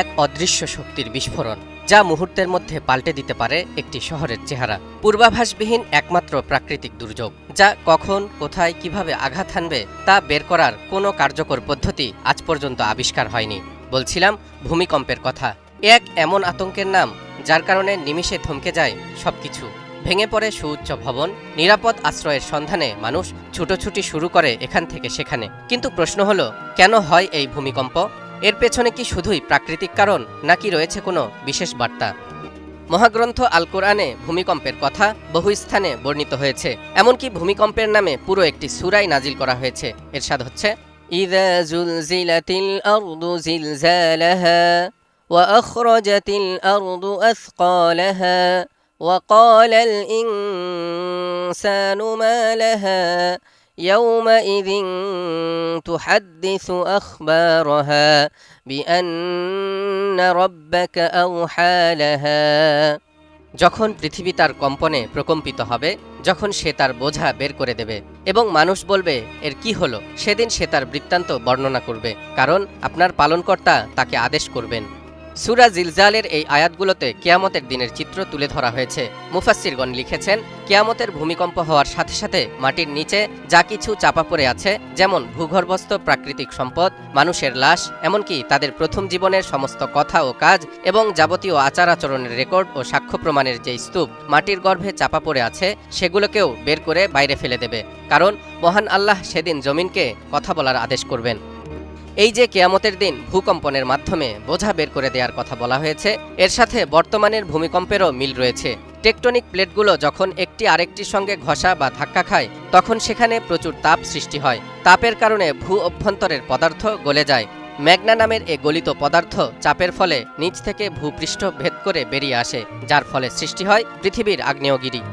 এক অদৃশ্য শক্তির বিস্ফোরণ, যা মুহূর্তের মধ্যে পাল্টে দিতে পারে একটি শহরের চেহারা। পূর্বাভাসবিহীন একমাত্র প্রাকৃতিক দুর্যোগ, যা কখন, কোথায়, কিভাবে আঘাত হানবে তা বের করার কোনো কার্যকর পদ্ধতি আজ পর্যন্ত আবিষ্কার হয়নি। বলছিলাম ভূমিকম্পের কথা। এক এমন আতঙ্কের নাম, যার কারণে নিমিষে থমকে যায় সবকিছু। ভেঙে পড়ে সুউচ্চ ভবন, নিরাপদ আশ্রয়ের সন্ধানে মানুষ ছুটোছুটি শুরু করে এখান থেকে সেখানে। কিন্তু প্রশ্ন হলো, কেন হয় এই ভূমিকম্প? এর পেছনে কি শুধুই প্রাকৃতিক কারণ, নাকি রয়েছে কোনো বিশেষ বার্তা? মহাগ্রন্থ আল কোরআনে ভূমিকম্পের কথা বহু স্থানে বর্ণিত হয়েছে। এমনকি ভূমিকম্পের নামে পুরো একটি সূরাই নাজিল করা হয়েছে। এরশাদ হচ্ছে, ইযা জুলজিলাতিল আরদু জিলজালাহা ওয়া আখরাজাতিল আরদু আসকালাহা ওয়া ক্বালাল ইনসানু মা লাহা ইয়াওমাইযিন তুহাদ্দিসু আখবারাহা বিআন্না রাব্বাকা আওহা লাহা। যখন পৃথিবী তার কম্পনে প্রকম্পিত হবে, যখন সে তার বোঝা বের করে দেবে এবং মানুষ বলবে এর কি হলো, সেদিন সে তার বৃত্তান্ত বর্ণনা করবে, কারণ আপনার পালনকর্তা তাকে আদেশ করবেন। সূরা জিলজালের এই আয়াতগুলোতে কিয়ামতের দিনের চিত্র তুলে ধরা হয়েছে। মুফাসসিরগণ লিখেছেন, কিয়ামতের ভূমিকম্প হওয়ার সাথে সাথে মাটির নিচে যা কিছু চাপা পড়ে আছে, যেমন ভূগর্ভস্থ প্রাকৃতিক সম্পদ, মানুষের লাশ, এমনকি তাদের প্রথম জীবনের সমস্ত কথা ও কাজ এবং যাবতীয় আচার আচরণের রেকর্ড ও সাক্ষ্য প্রমাণের যে স্তূপ মাটির গর্ভে চাপা পড়ে আছে, সেগুলোকেও বের করে বাইরে ফেলে দেবে, কারণ মহান আল্লাহ সেদিন জমিনকে কথা বলার আদেশ করবেন। এই যে কেয়ামতের দিন ভূকম্পনের মাধ্যমে বোঝা বের করে দেওয়ার কথা বলা হয়েছে, এর সাথে বর্তমানের ভূমিকম্পেরও মিল রয়েছে। টেকটনিক প্লেটগুলো যখন একটি আরেকটির সঙ্গে ঘষা বা ধাক্কা খায়, তখন সেখানে প্রচুর তাপ সৃষ্টি হয়। তাপের কারণে ভূ অভ্যন্তরের পদার্থ গলে যায়। ম্যাগনা নামের এ গলিত পদার্থ চাপের ফলে নিচ থেকে ভূপৃষ্ঠ ভেদ করে বেরিয়ে আসে, যার ফলে সৃষ্টি হয় পৃথিবীর আগ্নেয়গিরি।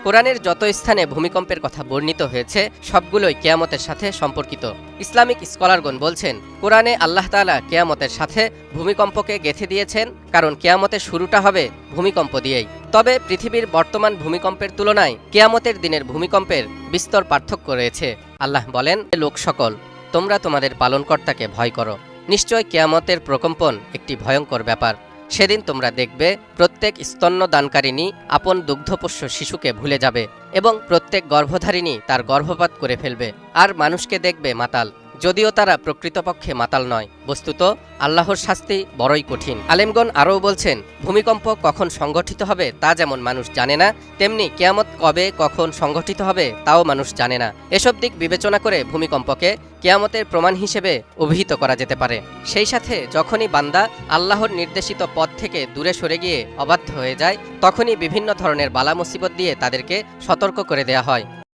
কোরআনের যত স্থানে ভূমিকম্পের কথা বর্ণিত হয়েছে, সবগুলোই কেয়ামতের সাথে সম্পর্কিত। ইসলামিক স্কলারগণ বলছেন, কোরআনে আল্লাহ তাআলা কেয়ামতের সাথে ভূমিকম্পকে গেঁথে দিয়েছেন, কারণ কেয়ামতের শুরুটা হবে ভূমিকম্প দিয়েই। তবে পৃথিবীর বর্তমান ভূমিকম্পের তুলনায় কেয়ামতের দিনের ভূমিকম্পের বিস্তর পার্থক্য রয়েছে। আল্লাহ বলেন, লোক সকল, তোমরা তোমাদের পালনকর্তাকে ভয় করো। নিশ্চয় কেয়ামতের প্রকম্পন একটি ভয়ঙ্কর ব্যাপার। সেদিন তোমরা দেখবে প্রত্যেক স্তন্যদানকারিণী আপন দুগ্ধপোষ্য শিশুকে ভুলে যাবে এবং প্রত্যেক গর্ভধারিণী তার গর্ভপাত করে ফেলবে, আর মানুষকে দেখবে মাতাল, যদিও তারা প্রকৃতপক্ষে মাতাল নয়। বস্তুত আল্লাহর শাস্তি বড়ই কঠিন। আলেমগণ আরও বলছেন, ভূমিকম্প কখন সংঘটিত হবে তা যেমন মানুষ জানে না, তেমনি কিয়ামত কবে কখন সংঘটিত হবে তাও মানুষ জানে না। এসব দিক বিবেচনা করে ভূমিকম্পকে কিয়ামতের প্রমাণ হিসেবে অভিহিত করা যেতে পারে। সেই সাথে যখনই বান্দা আল্লাহর নির্দেশিত পথ থেকে দূরে সরে গিয়ে অবাধ্য হয়ে যায়, তখনই বিভিন্ন ধরনের বালা মুসিবত দিয়ে তাদেরকে সতর্ক করে দেয়া হয়।